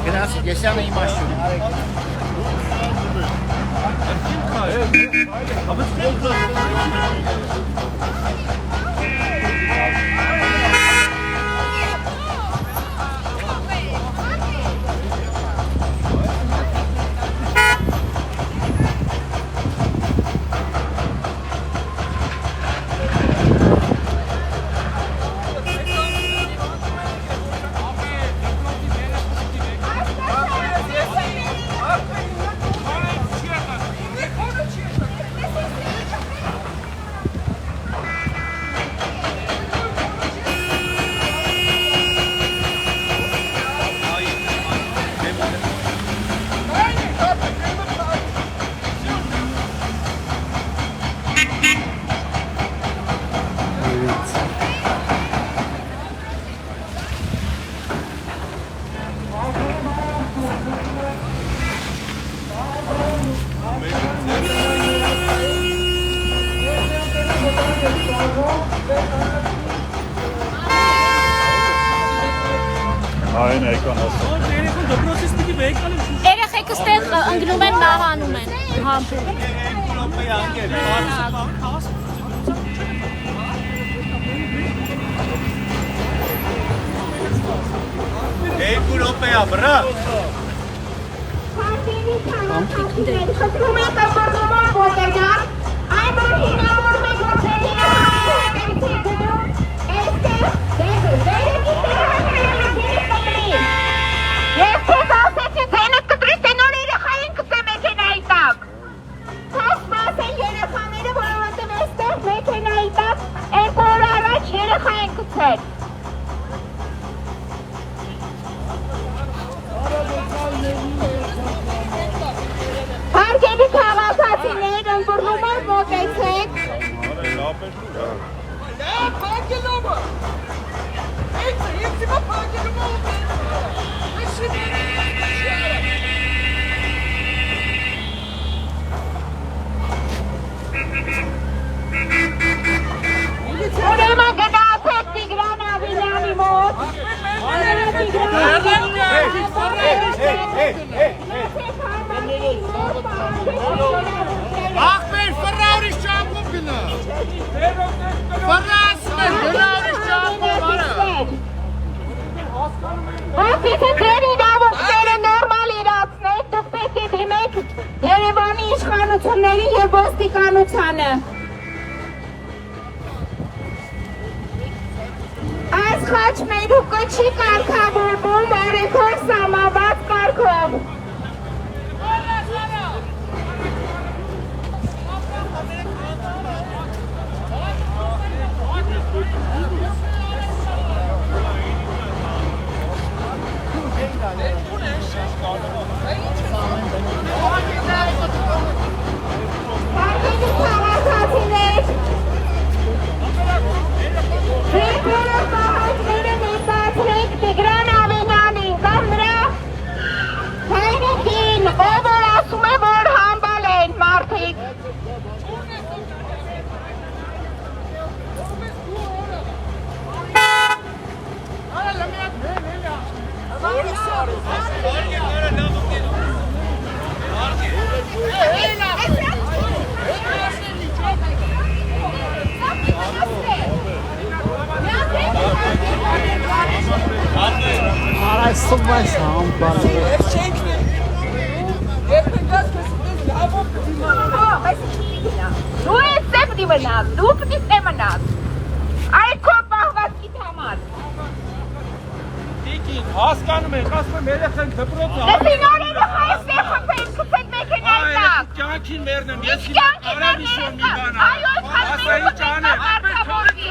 Gracias, que sean imagen. Երեխեքս տեղ ընգնում են նահանում են Երկու րոպեա, բրա։ Հարգելի քաղաքացիներ, ըմբռնումով մոտեցեք։ Ուրեմն գնացեք Տիգրան Ավիլյանի մոտ։ Ախպեր, ֆռաուրիշ ճամպում գնա։ Ֆռասմեր, գնաուրիշ ճամպում արա։ Եթե ձեր իրավունքները նորմալ իրացնեք, դուք պետք է դիմեք Երևանի իշխանությունների և ոստիկանությանը։ Այս խաչմերուկը չի կարգավորվում արեքով սահմանված կարգով։ Հարգելի քաղաքացիներ, Տիգրան Ավինյանին կամ նրա հայրիկին, ով որ ասում է, որ համբալ են մարդիկ։ Այս սովայս համբար։ Դու ես ծեպ դիմնաս, դու պտի ստեմնաս։ Այդ քո պահվածքիտ համար։ Տիկին, հասկանում ենք, ասում եմ երեխեն դպրոցը։ Լսի նոր երեխայս տեղ խփեն, կծեք մեքենայի տակ։ Կյանքին մերնեմ, ես հիմա կարամ իշում մի բան Այո, այս խաչմերուկը արտավորվի։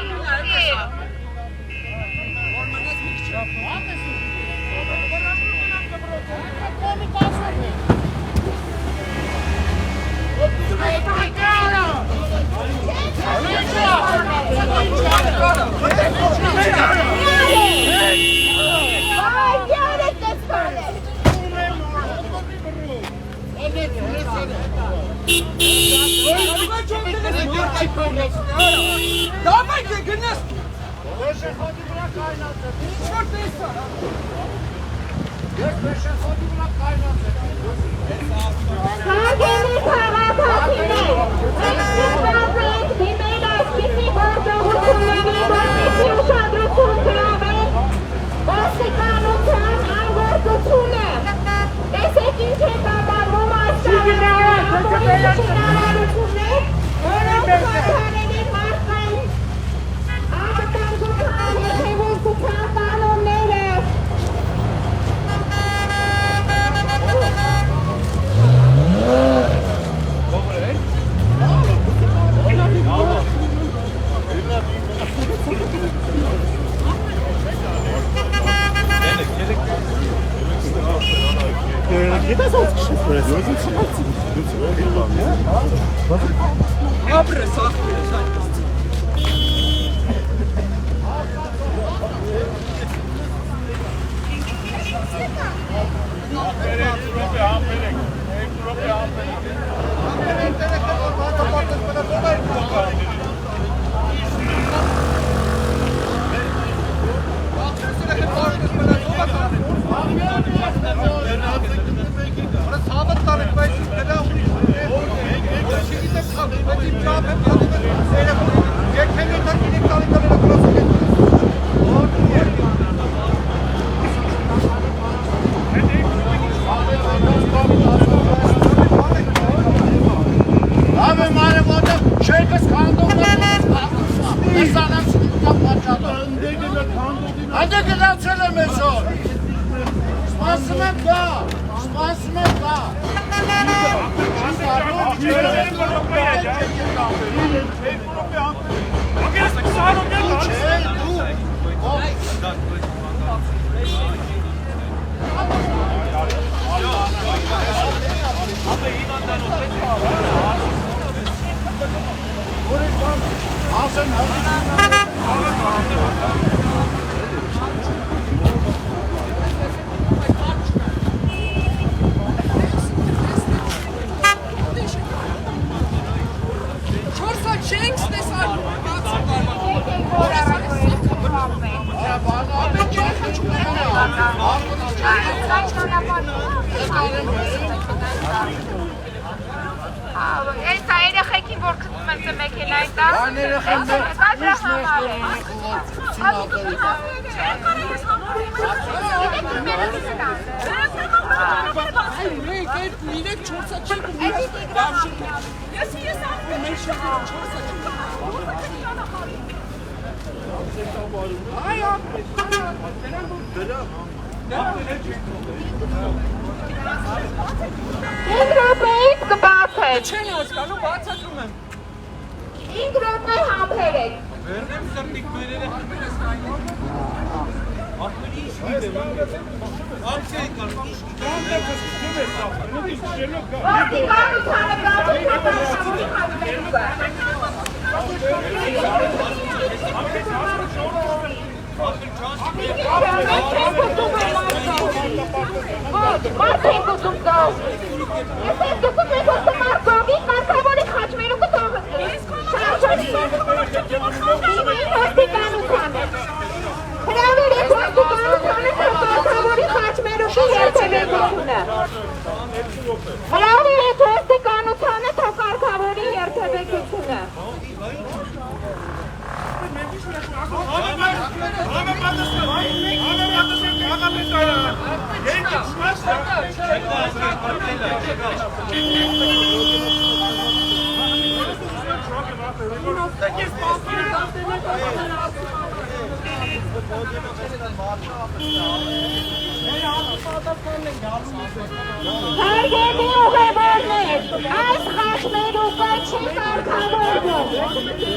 Հարգելի ուղևորներ, այս խախտերուկը չի կարգավորվում։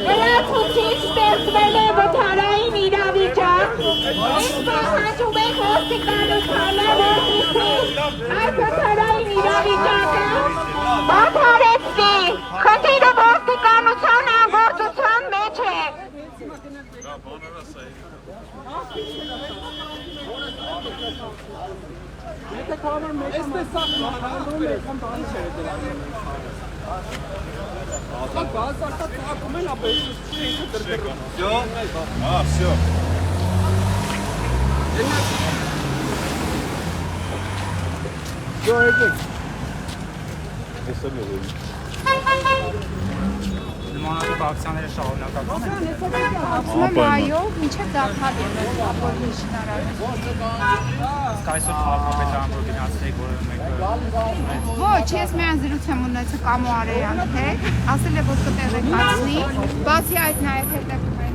Լրացուցիչ ստեղծվել է վթարային իրավիճակ, իսկ պահանջում է ոստիկանությանը, որպեսզի այս վթարային իրավիճակը դադարեցվի։ Все? А, все. Լիմանադի բակցաները շահունակական են։ Ասում եմ այո, մինչև դարբար եղել ապօրինի շինարարը։ Իսկ այսօր քաղաքապետարան պրոդինացրեք որևէ մեկը։ Ոչ, ես միայն զրույց եմ ունեցել Կամո Արեյանի հետ, ասել է, որ կտեղեկացնի, բացի այդ նաև հետևում է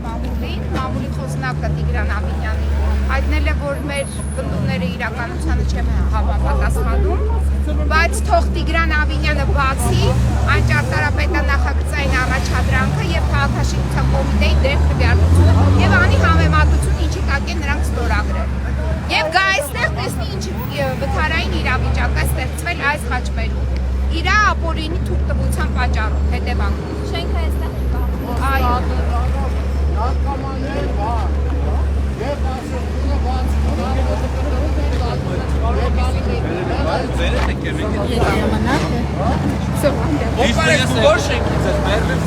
մամուլի խոսնակը Տիգրան Ամինյանի, հայտնել է, որ մեր բնդումները իրականությանը չեմ համապատասխանում, բայց թող Տիգրան Ամինյանը բացի այն ճարտարապետանախագծային առաջադրանքը եւ քաղաքաշինության կոմիտեի դեմ քվեարկությունը եւ անի համեմատություն ինչի տակ է նրանք ստորագրել։ Եվ գա այստեղ տեսնի ինչ վթարային իրավիճակ է ստեղծվել այս խաչմերում։ Իրա ապօրինի թույլտվության պատճառով հետևանքով։ Շենքը այստեղ կա։ Այո։ Իսկ ես որ շենքից ես մերվեմ։